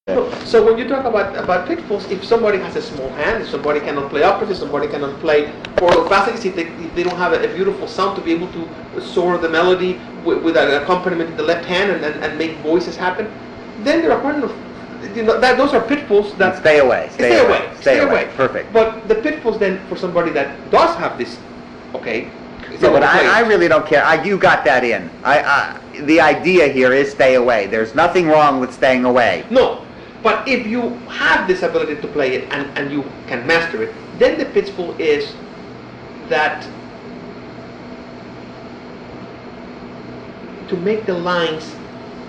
So when you talk about pitfalls, if somebody has a small hand, if somebody cannot play operas, if somebody cannot play choral classics, if they don't have a beautiful sound to be able to soar the melody with an accompaniment in the left hand and make voices happen, then there are kind of, those are pitfalls that stay away. Stay away. Perfect. But the pitfalls then for somebody that does have this, okay. Yeah, but I really don't care. You got that in. The idea here is stay away. There's nothing wrong with staying away. No. But if you have this ability to play it and you can master it, then the pitfall is that to make the lines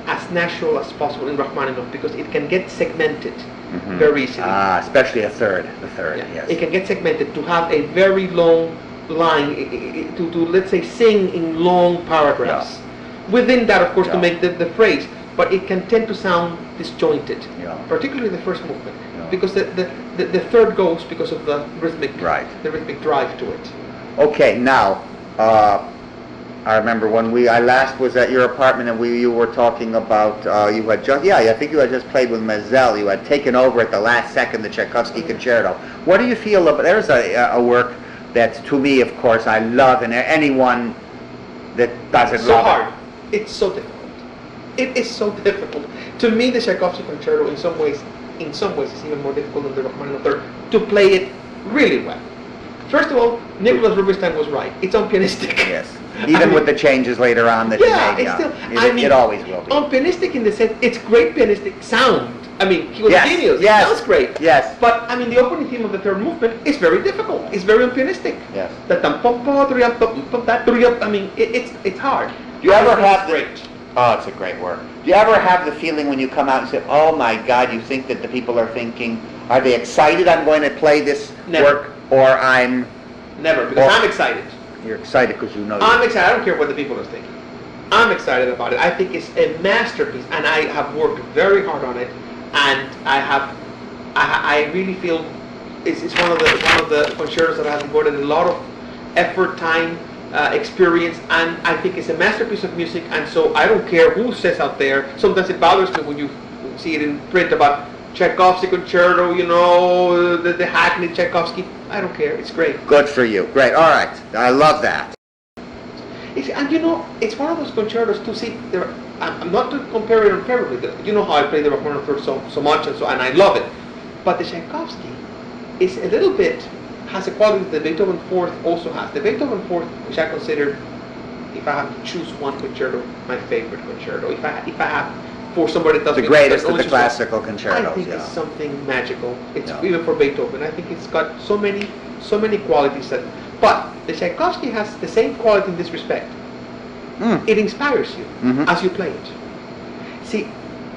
as natural as possible in Rachmaninoff, because it can get segmented very easily. Especially the third, yes. It can get segmented to have a very long line, to let's say sing in long paragraphs. Yeah. Within that, of course, to make the phrase. But it can tend to sound disjointed, particularly the first movement, because the third goes because of the rhythmic drive to it. Okay, now I remember when I last was at your apartment and you were talking about you had just I think you had just played with Mazel. You had taken over at the last second the Tchaikovsky concerto. What do you feel about? There's a work that to me, of course, I love, and anyone that doesn't love it. It's so difficult. It is so difficult. To me, the Tchaikovsky concerto, in some ways, is even more difficult than the Rachmaninoff third to play it really well. First of all, Nicholas Rubinstein was right. It's on Pianistic. Yes. Even with the changes later on that you made. It always will be. On Pianistic, in the sense, it's great pianistic sound. I mean, he was genius. Yes. It sounds great. Yes. But I mean, the opening theme of the third movement is very difficult. It's very on Pianistic. Yes. I mean, it's hard. Do you ever have great? Oh, it's a great work. Do you ever have the feeling when you come out and say, "Oh my God," you think that the people are thinking, are they excited I'm going to play this work, or I'm... Never, because I'm excited. You're excited because you know... I'm excited. I don't care what the people are thinking. I'm excited about it. I think it's a masterpiece, and I have worked very hard on it, and I really feel it's one of the concertos that I have devoted a lot of effort, time, experience, and I think it's a masterpiece of music. And so I don't care who says out there. Sometimes it bothers me when you see it in print about Tchaikovsky concerto, the hackneyed Tchaikovsky. I don't care. It's great. Good for you. Great. All right. I love that. And it's one of those concertos to see. I'm not to compare it unfavorably. You know how I play the Rachmaninoff third so much, and I love it. But the Tchaikovsky is a little bit, has a quality that the Beethoven fourth also has. The Beethoven fourth, which I consider, if I have to choose one concerto, my favorite concerto. If I have for somebody that doesn't, the greatest of the classical concertos. I think it's something magical. It's even for Beethoven. I think it's got so many qualities that. But the Tchaikovsky has the same quality in this respect. It inspires you as you play it. See,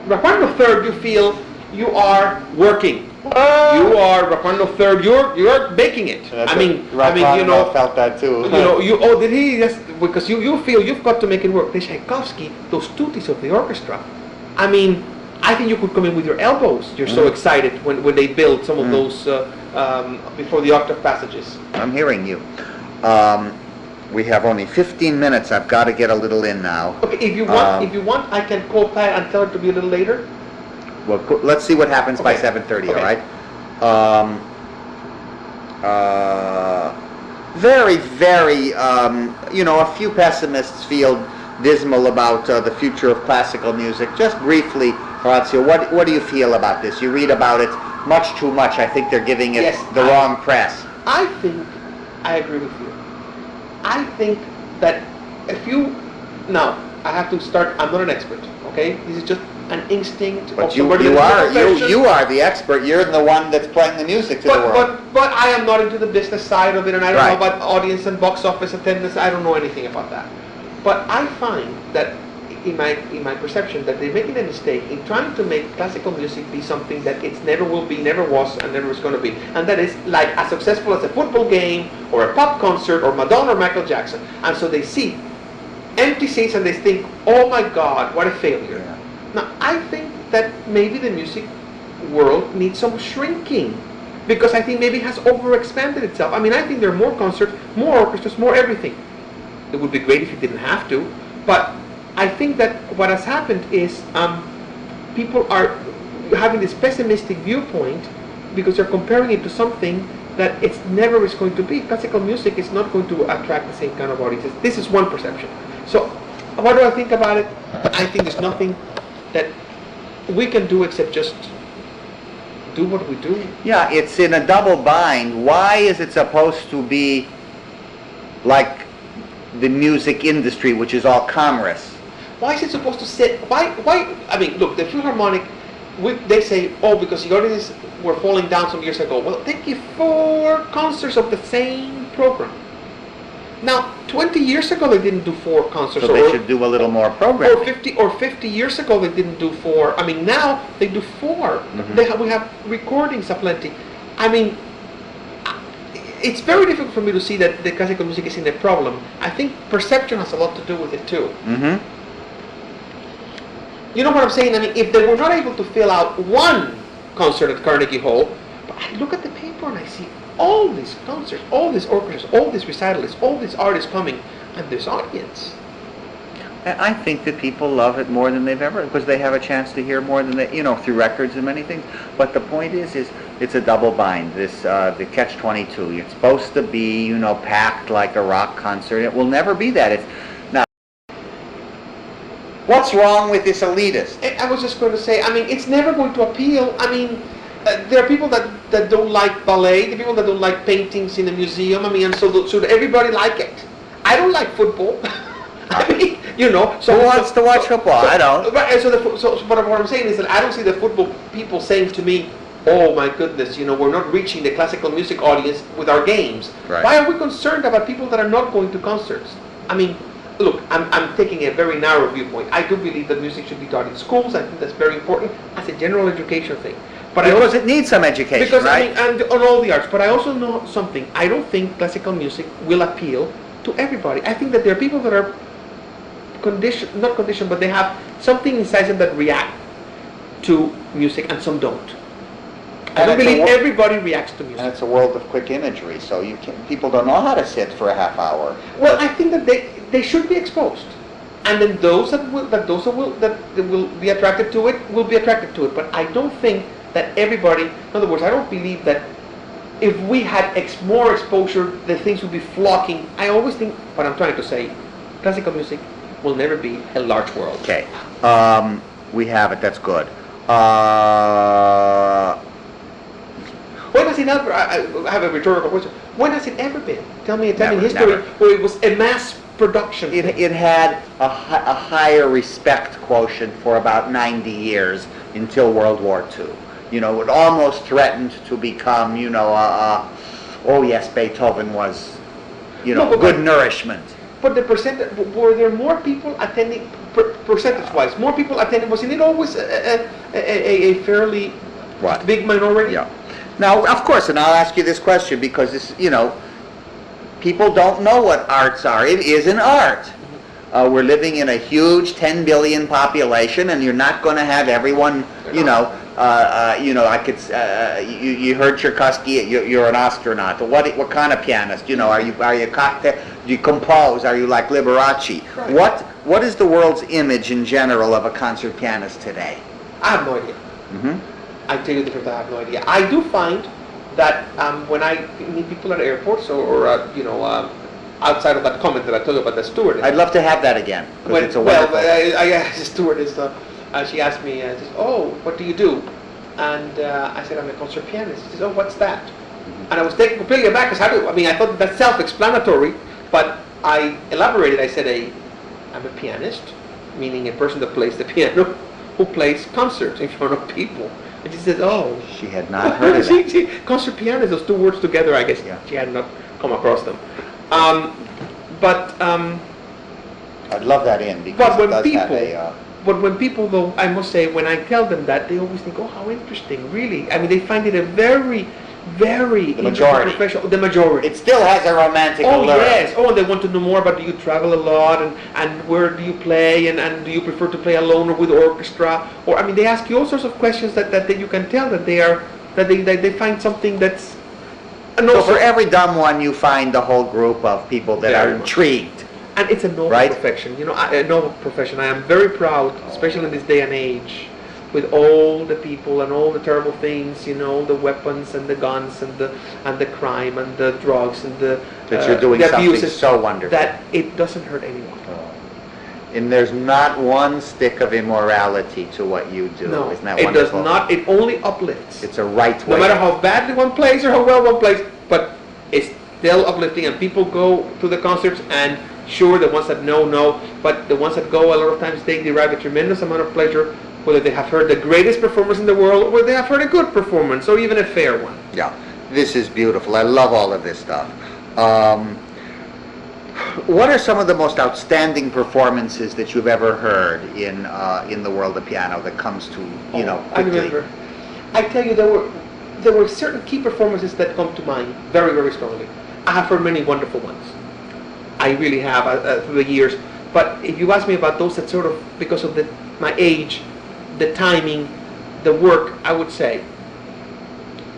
Rachmaninoff third, you feel you are working. You are Rachmaninoff third. You're making it. Rachmaninoff felt that too. Did he? Yes, because you feel you've got to make it work. The Tchaikovsky, those tutti of the orchestra. I mean, I think you could come in with your elbows. You're so excited when they build some of those before the octave passages. I'm hearing you. We have only 15 minutes. I've got to get a little in now. Okay, if you want, I can call Pat and tell her to be a little later. Well, let's see what happens by 7:30. Okay. All right. Very, very. A few pessimists feel dismal about the future of classical music. Just briefly, Horacio, what do you feel about this? You read about it much too much. I think they're giving it the wrong press. I think I agree with you. I think that now I have to start. I'm not an expert. Okay, this is just an instinct. But you are the expert. You're the one that's playing the music to the world. But I am not into the business side of it, and I don't know about audience and box office attendance. I don't know anything about that. But I find that in my perception that they're making a mistake in trying to make classical music be something that it never will be, never was, and never is going to be. And that is like as successful as a football game or a pop concert or Madonna or Michael Jackson. And so they see empty seats and they think, oh my God, what a failure. Yeah. Now, I think that maybe the music world needs some shrinking, because I think maybe it has overexpanded itself. I mean, I think there are more concerts, more orchestras, more everything. It would be great if you didn't have to, but I think that what has happened is people are having this pessimistic viewpoint because you're comparing it to something that it's never is going to be. Classical music is not going to attract the same kind of audiences. This is one perception. So what do I think about it? I think there's nothing that we can do except just do what we do. Yeah, it's in a double bind. Why is it supposed to be like the music industry, which is all commerce? Why is it supposed to sit? Why? I mean, look, the Philharmonic, they say, oh, because the audiences were falling down some years ago. Well, they give 4 concerts of the same program. Now, 20 years ago, they didn't do 4 concerts. So they should do a little more programming. Or 50 years ago, they didn't do 4. I mean, now they do 4. Mm-hmm. We have recordings aplenty. I mean, it's very difficult for me to see that the classical music is in a problem. I think perception has a lot to do with it too. Mm-hmm. You know what I'm saying? I mean, if they were not able to fill out 1 concert at Carnegie Hall, but I look at the paper and I see all these concerts, all these orchestras, all these recitals, all these artists coming, and this audience. I think that people love it more than they've ever, because they have a chance to hear more than they, through records and many things. But the point is it's a double bind. This the Catch-22. It's supposed to be, packed like a rock concert. It will never be that. Now, what's wrong with this elitist? I was just going to say, I mean, it's never going to appeal. I mean, there are people that don't like ballet, there are people that don't like paintings in a museum. I mean, and so should everybody like it? I don't like football. I mean, So who wants to watch football? I don't. Right. But what I'm saying is that I don't see the football people saying to me, "Oh my goodness, we're not reaching the classical music audience with our games." Right. Why are we concerned about people that are not going to concerts? I mean, look, I'm taking a very narrow viewpoint. I do believe that music should be taught in schools. I think that's very important as a general education thing. But because it needs some education, right? I mean, and on all the arts. But I also know something. I don't think classical music will appeal to everybody. I think that there are people that are not conditioned, but they have something inside them that react to music, and some don't. I don't believe everybody reacts to music. And it's a world of quick imagery, so people don't know how to sit for a half hour. Well, I think that they should be exposed, and then those that will be attracted to it will be attracted to it. But I don't think that everybody. In other words, I don't believe that if we had more exposure, the things would be flocking. I always think what I'm trying to say: classical music will never be a large world. Okay. We have it. That's good. When has it ever? I have a rhetorical question. When has it ever been? Tell me a time in history never. where it was a mass production. It had a higher respect quotient for about 90 years until World War II. It almost threatened to become, oh yes, Beethoven was, good nourishment. But the percentage, were there more people attending, percentage-wise, more people attending? Wasn't it always a fairly big minority? Yeah. Now, of course, and I'll ask you this question because this, people don't know what arts are. It is an art. We're living in a huge 10 billion population, and you're not going to have everyone, you heard Tchaikovsky. You're an astronaut. What kind of pianist? Are you a cocktail? Do you compose? Are you like Liberace? Right. What is the world's image in general of a concert pianist today? I have no idea. Mm-hmm. I tell you the truth, I have no idea. I do find that when I meet people at airports or outside of that comment that I told you about the stewardess. I'd love to have that again. It's a well, I asked the stewardess. She asked me, she says, "Oh, what do you do?" And I said, "I'm a concert pianist." She says, "Oh, what's that?" Mm-hmm. And I was taken completely aback because I thought that's self-explanatory, but I elaborated. I said, "I'm a pianist, meaning a person that plays the piano, who plays concerts in front of people." And she says, "Oh." She had not heard of that. Concert pianist, those two words together, I guess she had not come across them. I'd love that in because But when people, though, I must say, when I tell them that, they always think, "Oh, how interesting!" Really, I mean, they find it a very, very majority. Professional. The majority. It still has a romantic allure. Oh yes. Oh, and they want to know more about. Do you travel a lot, and where do you play, and do you prefer to play alone or with orchestra? Or I mean, they ask you all sorts of questions that you can tell that they find something that's. So for every dumb one, you find the whole group of people that are intrigued. And it's a noble profession, a noble profession. I am very proud, especially in this day and age, with all the people and all the terrible things, the weapons and the guns and the crime and the drugs and that you're doing the something abuses, so wonderful. that it doesn't hurt anyone. And there's not one stick of immorality to what you do. No, Isn't that it wonderful? does not. It only uplifts. It's a right way. No matter how badly one plays or how well one plays, but it's still uplifting, and people go to the concerts, and sure, the ones that know, but the ones that go, a lot of times they derive a tremendous amount of pleasure, whether they have heard the greatest performance in the world, or they have heard a good performance, or even a fair one. Yeah, this is beautiful. I love all of this stuff. What are some of the most outstanding performances that you've ever heard in the world of piano that comes to quickly? I remember. I tell you, there were certain key performances that come to mind very, very strongly. I have heard many wonderful ones. I really have through the years. But if you ask me about those that sort of, because of my age, the timing, the work, I would say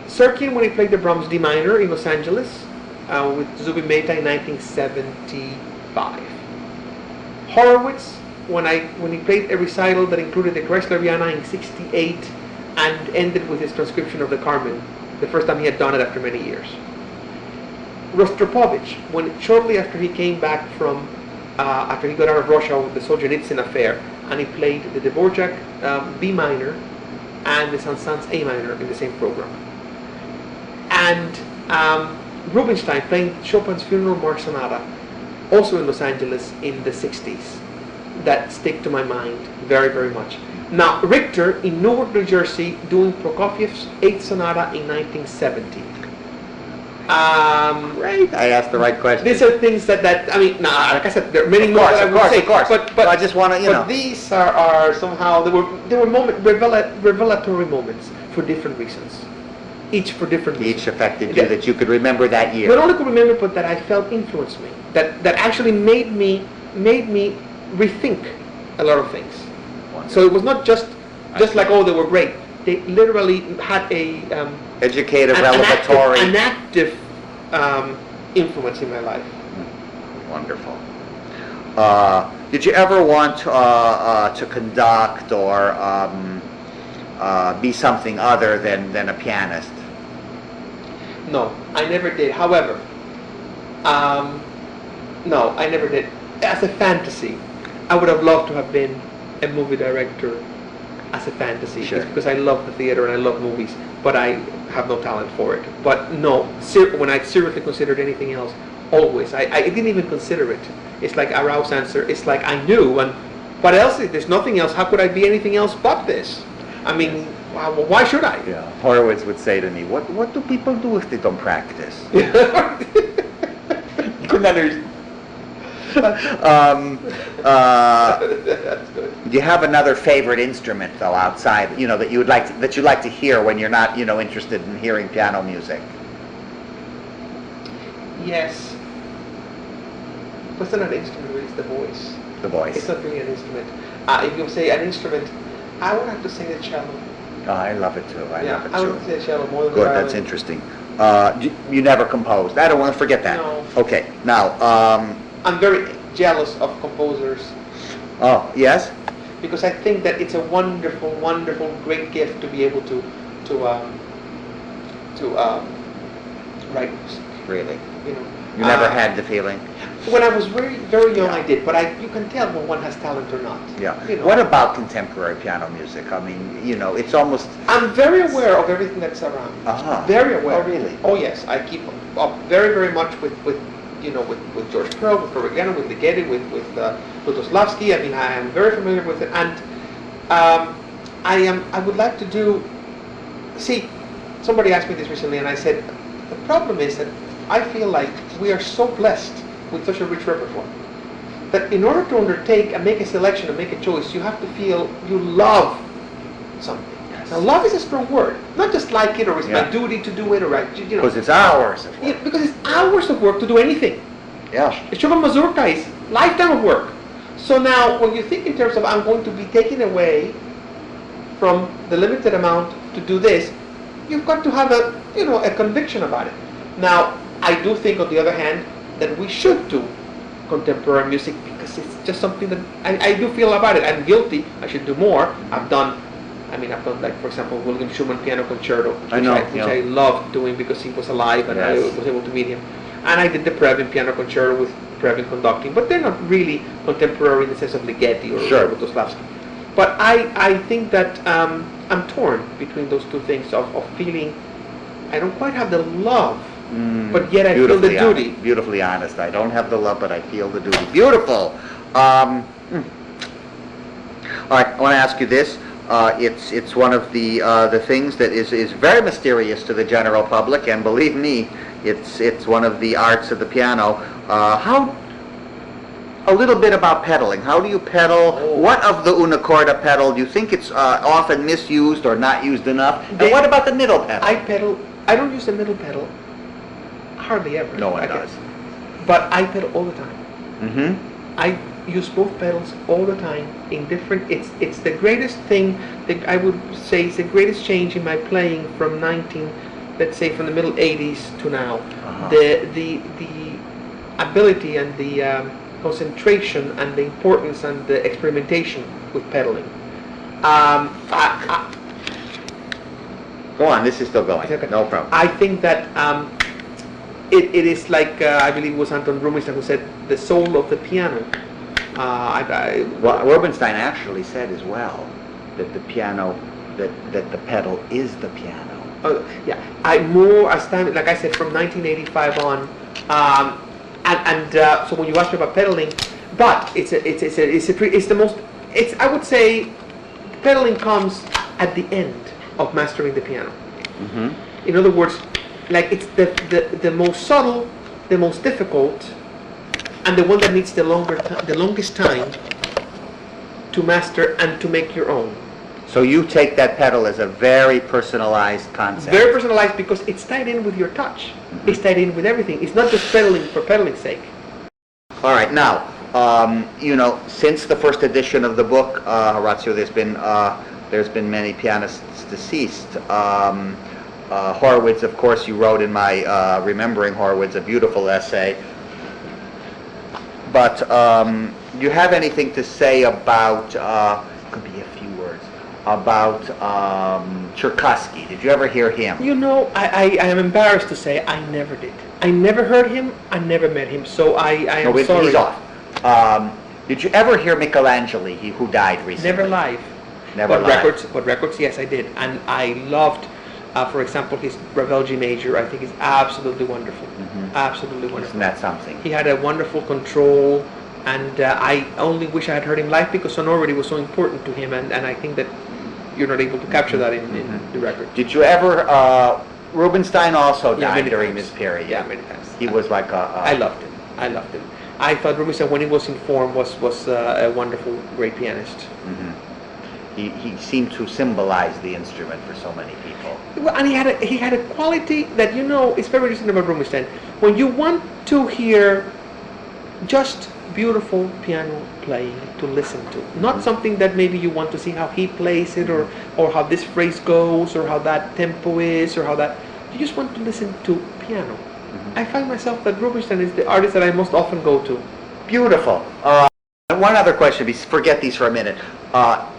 Serkin, when he played the Brahms D minor in Los Angeles with Zubin Mehta in 1975. Horowitz, when he played a recital that included the Kreisler-Viana in 1968 and ended with his transcription of the Carmen, the first time he had done it after many years. Rostropovich, shortly after he came back from, after he got out of Russia with the Solzhenitsyn affair, and he played the Dvorak B minor and the Saint-Saëns A minor in the same program. And Rubinstein playing Chopin's Funeral March Sonata, also in Los Angeles in the 60s. That stick to my mind very, very much. Now, Richter in Newark, New Jersey, doing Prokofiev's 8th Sonata in 1970. Right. I asked the right question. These are things that I mean, like I said, there are many more that I would say. Of course. But I just want to, But these are somehow, they were revelatory moments for different reasons. Each for different reasons. Each affected you, that you could remember that year. Not only could remember, but that I felt influenced me. That actually made me rethink a lot of things. Wonderful. So it was not just like, oh, they were great. They literally had a educative, revelatory, an active influence in my life. Wonderful. Did you ever want to conduct or be something other than a pianist? No, I never did. However, no, I never did. As a fantasy, I would have loved to have been a movie director as a fantasy. Sure. It's because I love the theater and I love movies, but I have no talent for it. But no, when I seriously considered anything else, always. I didn't even consider it. It's like Arao's answer. It's like I knew, and what else? There's nothing else. How could I be anything else but this? I mean, why should I? Yeah. Horowitz would say to me, "What do people do if they don't practice?" Couldn't understand. That's good. Do you have another favorite instrument though outside, that you'd like to hear when you're not, interested in hearing piano music? Yes. But it's not an instrument, really, it's the voice. The voice. It's not really an instrument. If you say an instrument, I would have to say the cello. Oh, I love it too. I love it too. I would say the cello more than Good, the violin. that's interesting. You never composed. I don't want to forget that. No. Okay, now. I'm very jealous of composers. Oh, yes? Because I think that it's a wonderful, wonderful, great gift to be able to write music. Really? You know. You never had the feeling? When I was very, very young, Yeah. I did, but you can tell when one has talent or not. Yeah. You know. What about contemporary piano music? I mean, it's almost... I'm very aware of everything that's around. Uh-huh. Very aware. Oh, really? Oh, yes. I keep up very, very much with George Pearl, with Corrigiano, with Ligeti, with Lutoslavsky. I mean, I am very familiar with it, and I would like to do. See, somebody asked me this recently, and I said the problem is that I feel like we are so blessed with such a rich repertoire that in order to undertake and make a selection and make a choice, you have to feel you love something. Yes. Now, love is a strong word. Not just like it, or it's Yeah. my duty to do it, or Because it's hours of work. Yeah, because it's hours of work to do anything. Yeah. A Chopin mazurka is lifetime of work. So now, when you think in terms of I'm going to be taken away from the limited amount to do this, you've got to have a conviction about it. Now, I do think, on the other hand, that we should do contemporary music because it's just something that I do feel about it. I'm guilty. I should do more. I've done I mean, I've done, like, for example, William Schumann Piano Concerto, which yeah. I loved doing because he was alive and I was able to meet him. And I did the Previn Piano Concerto with Previn conducting, but they're not really contemporary in the sense of Ligeti or Butoslavsky. But I think that I'm torn between those two things of feeling I don't quite have the love, but yet I feel the duty. Beautifully honest. I don't have the love, but I feel the duty. Beautiful. All right, I want to ask you this. It's one of the things that is very mysterious to the general public, and believe me, it's one of the arts of the piano. A little bit about pedaling. How do you pedal? What of the una corda pedal do you think it's often misused or not used enough? And what about the middle pedal? I don't use the middle pedal hardly ever. No one does. But I pedal all the time. Mm-hmm. I use both pedals all the time in different. It's the greatest thing that I would say is the greatest change in my playing from let's say from the middle 80s to now. The ability and the concentration and the importance and the experimentation with pedaling. Go on, this is still going. Okay. No problem. I think that it is like I believe it was Anton Rubinstein who said the soul of the piano. Well, Rubinstein actually said as well that the piano, that the pedal is the piano. Yeah, as time, like I said, from 1985 on, so when you ask me about pedaling, but I would say pedaling comes at the end of mastering the piano. Mm-hmm. In other words, like it's the most subtle, the most difficult, and the one that needs the longest time to master and to make your own. So you take that pedal as a very personalized concept. Very personalized because it's tied in with your touch. Mm-hmm. It's tied in with everything. It's not just pedaling for pedaling's sake. All right, now, since the first edition of the book, Horacio, there's been many pianists deceased. Horowitz, of course, you wrote in my Remembering Horowitz a beautiful essay. But do you have anything to say about, could be a few words, about Tchaikovsky? Did you ever hear him? I am embarrassed to say I never did. I never heard him, I never met him, so I am sorry. He's off. Did you ever hear Michelangelo, who died recently? Never live. Never live. But records, yes, I did. And I loved, for example, his Ravel G Major. I think is absolutely wonderful. Mm-hmm. Absolutely wonderful. Isn't that something? He had a wonderful control, and I only wish I had heard him live because sonority was so important to him, and I think that you're not able to capture that in the record. Did you ever, Rubinstein also died during this period? Yeah, many times. He was like I loved him. I thought Rubinstein, when he was in form, was a wonderful, great pianist. Mm-hmm. He seemed to symbolize the instrument for so many people. Well, and he had a quality that it's very interesting about Rubinstein. When you want to hear just beautiful piano playing to listen to, not something that maybe you want to see how he plays it or how this phrase goes or how that tempo is or how that, you just want to listen to piano. Mm-hmm. I find myself that Rubinstein is the artist that I most often go to. Beautiful. One other question, forget these for a minute.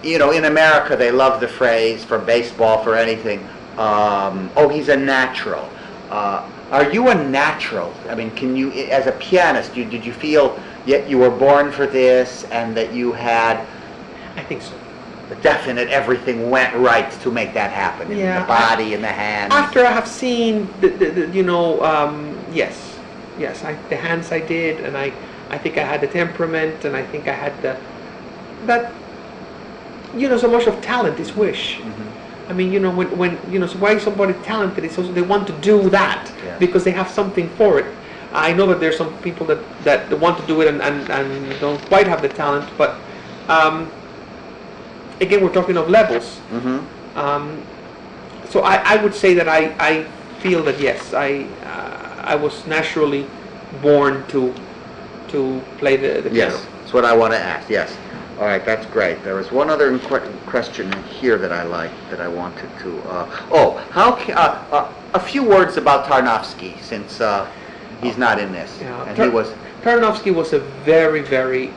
In America they love the phrase, for baseball, for anything, he's a natural. Are you a natural? I mean, can you, as a pianist, did you feel yet you were born for this and that you had, I think so, the definite everything went right to make that happen, in the body and the hands? After I have seen yes, the hands I did, and I think I had the temperament, and I think I had so much of talent is wish. Mm-hmm. I mean, when so why is somebody talented? It's also they want to do that because they have something for it. I know that there's some people that want to do it and don't quite have the talent, but again, we're talking of levels. Mm-hmm. So I would say that I feel that yes, I was naturally born to play the piano. Yes, that's what I want to ask. Yes. All right, that's great. There was one other question here that I liked that I wanted to. A few words about Tarnowski, since he's not in this. Yeah. And he was. Tarnowski was a very, very.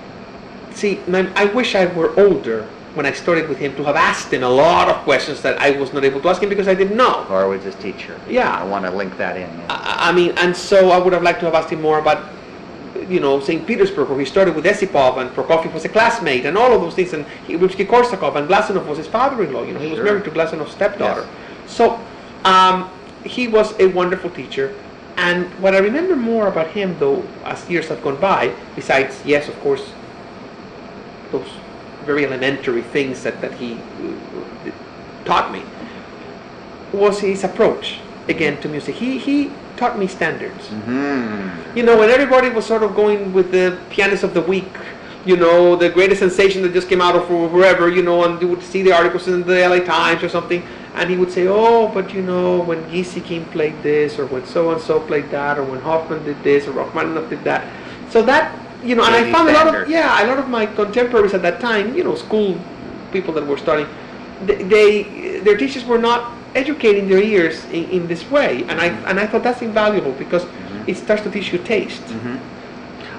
See, man, I wish I were older when I started with him, to have asked him a lot of questions that I was not able to ask him because I didn't know. Or was his teacher. Yeah. I want to link that in. Yeah. I mean, and so I would have liked to have asked him more about, St. Petersburg, where he started with Esipov, and Prokofiev was a classmate, and all of those things, and Rimsky-Korsakov, and Glazunov was his father-in-law. He was married to Glazunov's stepdaughter. Yes. So he was a wonderful teacher. And what I remember more about him, though, as years have gone by, besides, yes, of course, those very elementary things that he taught me, was his approach, again, to music. He taught me standards. Mm-hmm. When everybody was sort of going with the pianist of the week, the greatest sensation that just came out of wherever, and you would see the articles in the LA Times or something, and he would say, oh, but when Gieseking played this, or when so-and-so played that, or when Hoffman did this, or Rachmaninoff did that. So that, and I found a lot of my contemporaries at that time, school people that were studying, their teachers were not educating their ears in this way, and I thought that's invaluable because it starts to teach you taste.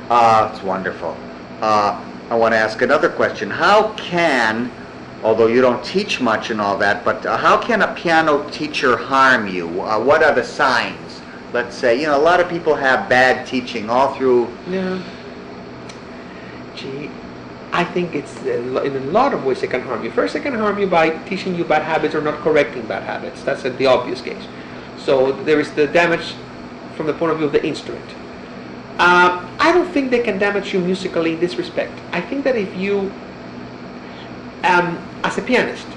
It's wonderful. I want to ask another question. How can, although you don't teach much and all that, but how can a piano teacher harm you? What are the signs? Let's say, a lot of people have bad teaching all through. Yeah. Gee, I think it's in a lot of ways it can harm you. First, it can harm you by teaching you bad habits or not correcting bad habits. That's the obvious case. So there is the damage from the point of view of the instrument. I don't think they can damage you musically in this respect. I think that if you, as a pianist,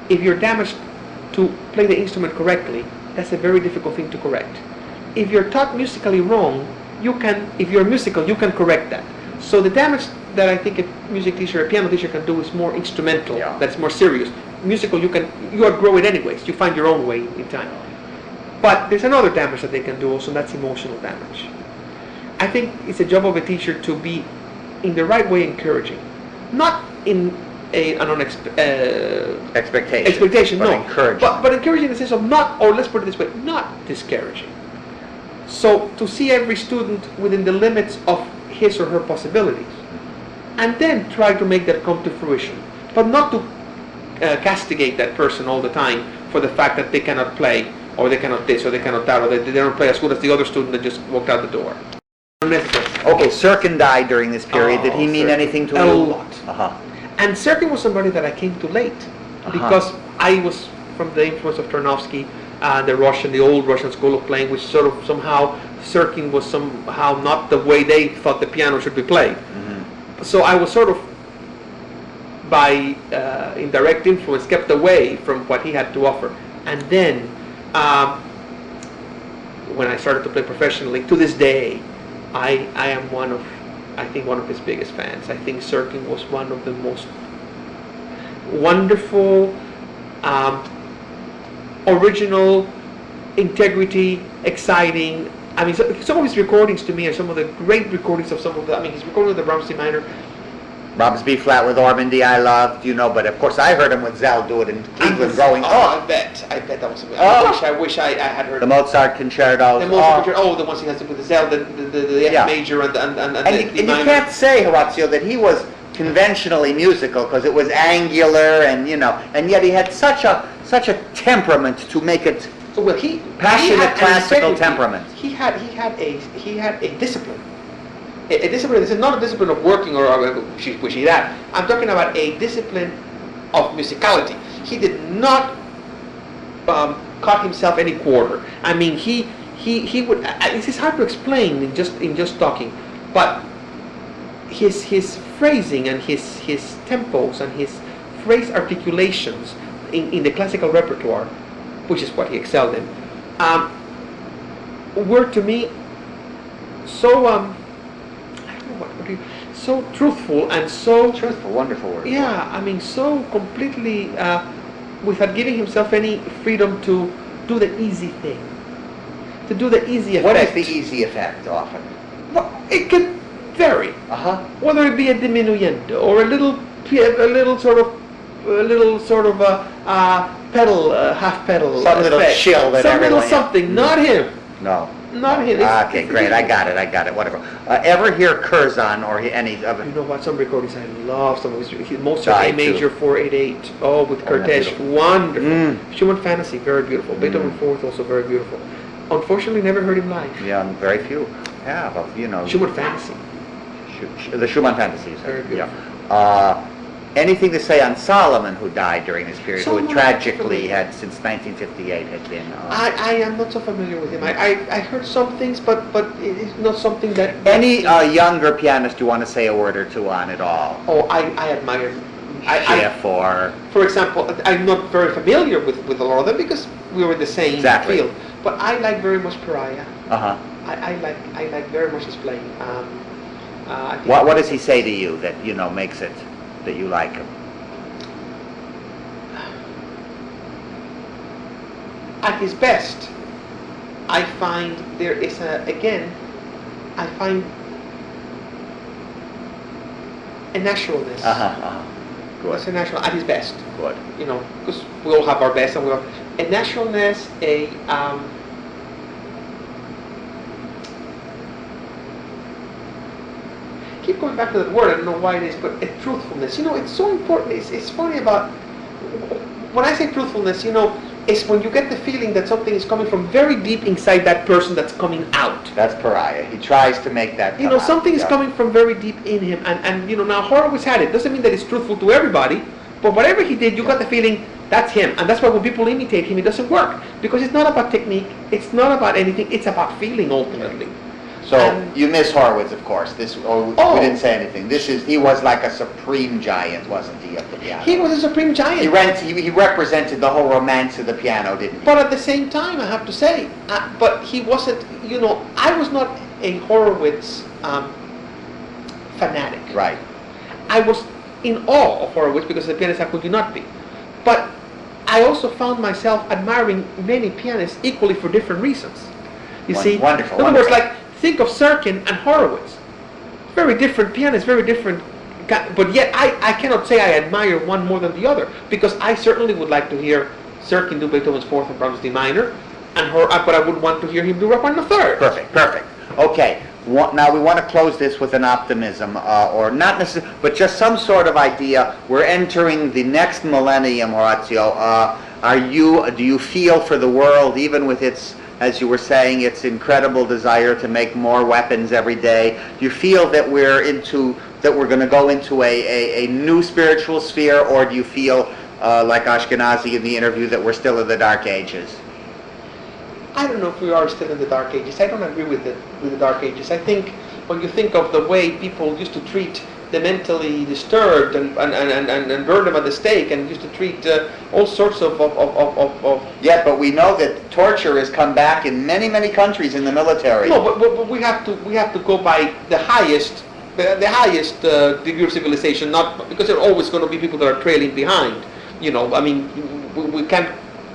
if you're damaged to play the instrument correctly, that's a very difficult thing to correct. If you're taught musically wrong, if you're musical, you can correct that. So the damage that I think a music teacher, a piano teacher can do is more instrumental, that's more serious. Musical, you outgrow it anyways, you find your own way in time. But there's another damage that they can do also, and that's emotional damage. I think it's a job of a teacher to be, in the right way, encouraging. Not in expectation, but no. Encouraging. But encouraging in the sense of not, or let's put it this way, not discouraging. So to see every student within the limits of his or her possibilities, and then try to make that come to fruition. But not to castigate that person all the time for the fact that they cannot play, or they cannot this, or they cannot that, or they don't play as good as the other student that just walked out the door. Okay, Sirkin died during this period. Did he mean anything to you? A lot. And Sirkin was somebody that I came to late, because I was from the influence of Tarnowski, the old Russian school of playing, which sort of somehow, Sirkin was somehow not the way they thought the piano should be played. So I was sort of, by indirect influence, kept away from what he had to offer. And then, when I started to play professionally, to this day, I am one of his biggest fans. I think Sirkin was one of the most wonderful, original, integrity, exciting. I mean, some of his recordings to me are some of the great recordings of his recording of the Brahms D minor. Brahms B flat with Ormandy I loved, but of course I heard him with Zell do it in Cleveland growing up. I bet that was amazing. I wish I had heard the Mozart concertos. The Mozart concerto, the ones he has to with the Zell, the F major and you can't say, Horacio, that he was conventionally musical because it was angular and yet he had such a temperament to make it passionate classical temperament. He had a discipline. A discipline. This is not a discipline of working or wishy that. I'm talking about a discipline of musicality. He did not cut himself any quarter. I mean, he would. This is hard to explain in just talking, but his phrasing and his tempos and his phrase articulations in the classical repertoire, which is what he excelled in, were to me so so truthful and so wonderful word. Yeah, I mean, so completely without giving himself any freedom to do the easy thing, to do the easy effect. What is the easy effect often? Well, it can vary. Whether it be a diminuendo or a little sort of pedal, half pedal. Some little chill that some everyone. Little something. Not him. No. Not him. Okay, great. I got it. Whatever. Ever hear Curzon or any of You it? know what? Some recordings I love. Some of his Mozart A major 488. Oh, with Oh, Kurtesh, beautiful. wonderful. Schumann Fantasy, very beautiful. Beethoven Fourth, also very beautiful. Unfortunately, never heard him live. Yeah, very few. Yeah, but Schumann Fantasy. The Schumann Fantasies. Very beautiful. Yeah. Anything to say on Solomon, who died during this period, who Solomon, tragically had, since 1958, had been... I am not so familiar with him. I heard some things, but it's not something that... Any younger pianist you want to say a word or two on at all? Oh, I admire... Schiff or... For example, I'm not very familiar with a lot of them because we were in the same field. But I like very much Pariah. Uh-huh. I like very much his playing. I think What does he say to you that, makes it that you like him? At his best, I find there is I find a naturalness. Good. It's a natural at his best. Good. Because we all have our best, and we all a naturalness, keep going back to that word. I don't know why it is, but a truthfulness. It's so important. It's funny about when I say truthfulness. It's when you get the feeling that something is coming from very deep inside that person that's coming out. That's Pariah. He tries to make that come out. Something is coming from very deep in him, and now Horowitz had it. Doesn't mean that he's truthful to everybody, but whatever he did, you got the feeling that's him, and that's why when people imitate him, it doesn't work because it's not about technique, it's not about anything, it's about feeling ultimately. So you miss Horowitz, of course. We didn't say anything. He was like a supreme giant, wasn't he, of the piano? He was a supreme giant. He represented the whole romance of the piano, didn't he? But at the same time, I have to say, but he wasn't. I was not a Horowitz fanatic. Right. I was in awe of Horowitz because as a pianist, how could you not be? But I also found myself admiring many pianists equally for different reasons. You see? Wonderful. In other words, like, think of Serkin and Horowitz. Very different pianists, very different. But yet, I cannot say I admire one more than the other because I certainly would like to hear Serkin do Beethoven's Fourth and Brahms D minor, but I would want to hear him do Rachmaninoff Third. Perfect. Okay. Now we want to close this with an optimism, or not necessarily, but just some sort of idea. We're entering the next millennium, Horacio. Do you feel for the world, even with its, as you were saying, its incredible desire to make more weapons every day? Do you feel that we're going to go into a new spiritual sphere, or do you feel like Ashkenazi in the interview that we're still in the Dark Ages? I don't know if we are still in the Dark Ages. I don't agree with the Dark Ages. I think when you think of the way people used to treat the mentally disturbed and burn them at the stake and used to treat all sorts of... Yeah, but we know that torture has come back in many, many countries in the military. No, but we have to go by the highest degree of civilization, not because there are always going to be people that are trailing behind. We can't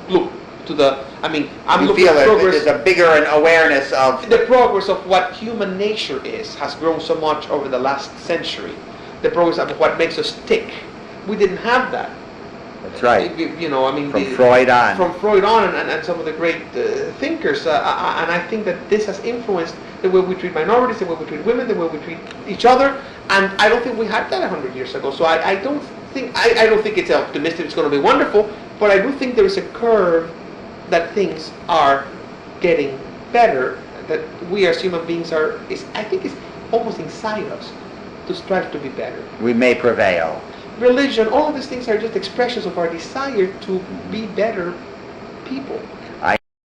look to the... I'm looking at progress. There's a bigger awareness of... The progress of what human nature has grown so much over the last century. The progress of what makes us tick. We didn't have that. That's right. From Freud on. From Freud on and some of the great thinkers. And I think that this has influenced the way we treat minorities, the way we treat women, the way we treat each other. And I don't think we had that 100 years ago. So I don't think it's optimistic, it's going to be wonderful. But I do think there is a curve that things are getting better, that we as human beings I think it's almost inside us to strive to be better. We may prevail. Religion, all of these things are just expressions of our desire to be better people.